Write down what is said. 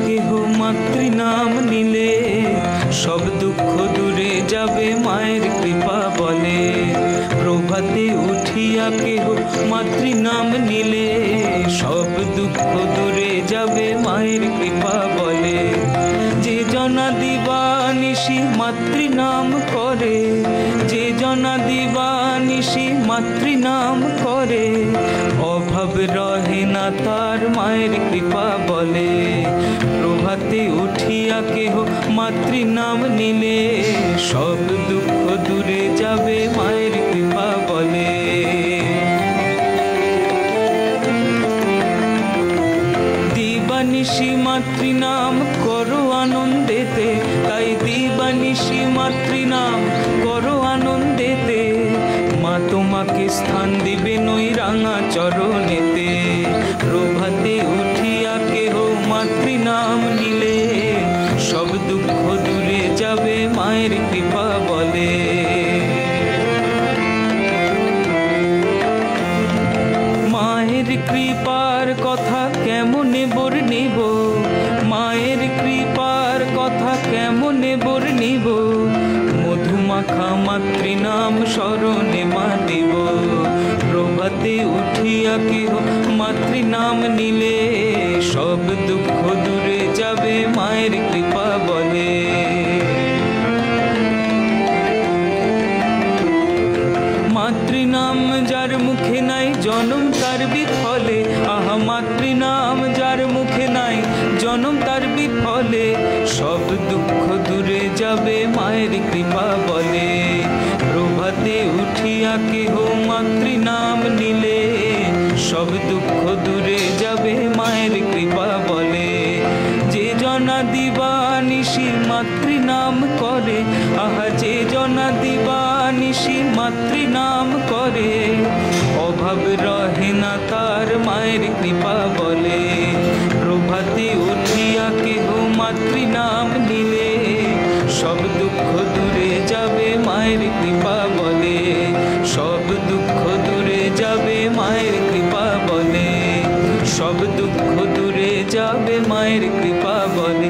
কেহ মাতৃ নাম নিলে সব দুঃখ দূরে যাবে মায়ের কৃপা বলে। প্রভাতে উঠিয়া কেহ মাতৃ নাম নিলে সব দুঃখ দূরে যাবে মায়ের কৃপা বলে। যে জনা দিবানিশি মাতৃ নাম করে, যে জনা দিবানিশি মাতৃ নাম করে, অভাব রহে না তার মায়ের কৃপা বলে। প্রভাতে উঠিয়া কেহ মাতৃ নাম নিলে সব দুঃখ দূরে যাবে মায়ের কৃপা বলে। দিবানিশি মাতৃ নাম করো আনন্দেতে, তাই দিবানিশি মাতৃ নাম করো আনন্দেতে। মা তোমাকে স্থান দিবে নই রাঙা চরণেতে। প্রভাতে উঠিয়া কেহ মাতৃ নাম নিলে সব দুঃখ দূরে যাবে মায়ের কৃপা বলে। মায়ের কৃপার কথা কেমনে বর্ণিব, মায়ের কৃপার কথা কেমনে বর্ণিব। মধুমাখা মাতৃ নাম স্মরণে মা দিব। প্রভাতে উঠিয়া কেহ মাতৃ নাম নিলে সব দুঃখ দূরে যাবে মায়ের কৃপা বলে। মাতৃ নাম যার মুখে নাই জনম তার বিফলে। আহা মাতৃ নাম যার মুখে নাই জনম তার বিফলে। সব দুঃখ দূরে যাবে মায়ের কৃপা বলে। প্রভাতে উঠিয়া কেহ মাতৃ নাম নিলে সব দুঃখ দূরে যাবে মায়ের কৃপা বলে। যে জনা দিবানিশি মাতৃ নাম করে, আহা যে জনা দিবানিশি মাতৃ নাম করে, অভাব রহে না তার মায়ের কৃপা বলে। প্রভাতে উঠিয়া কেহ মাতৃ নাম নিলে সব দুঃখ দূরে যাবে মায়ের কৃপা বলে। সব দুঃখ দূরে যাবে মায়ের কৃপা বলে। সব দুঃখ দূরে যাবে মায়ের কৃপা বলে।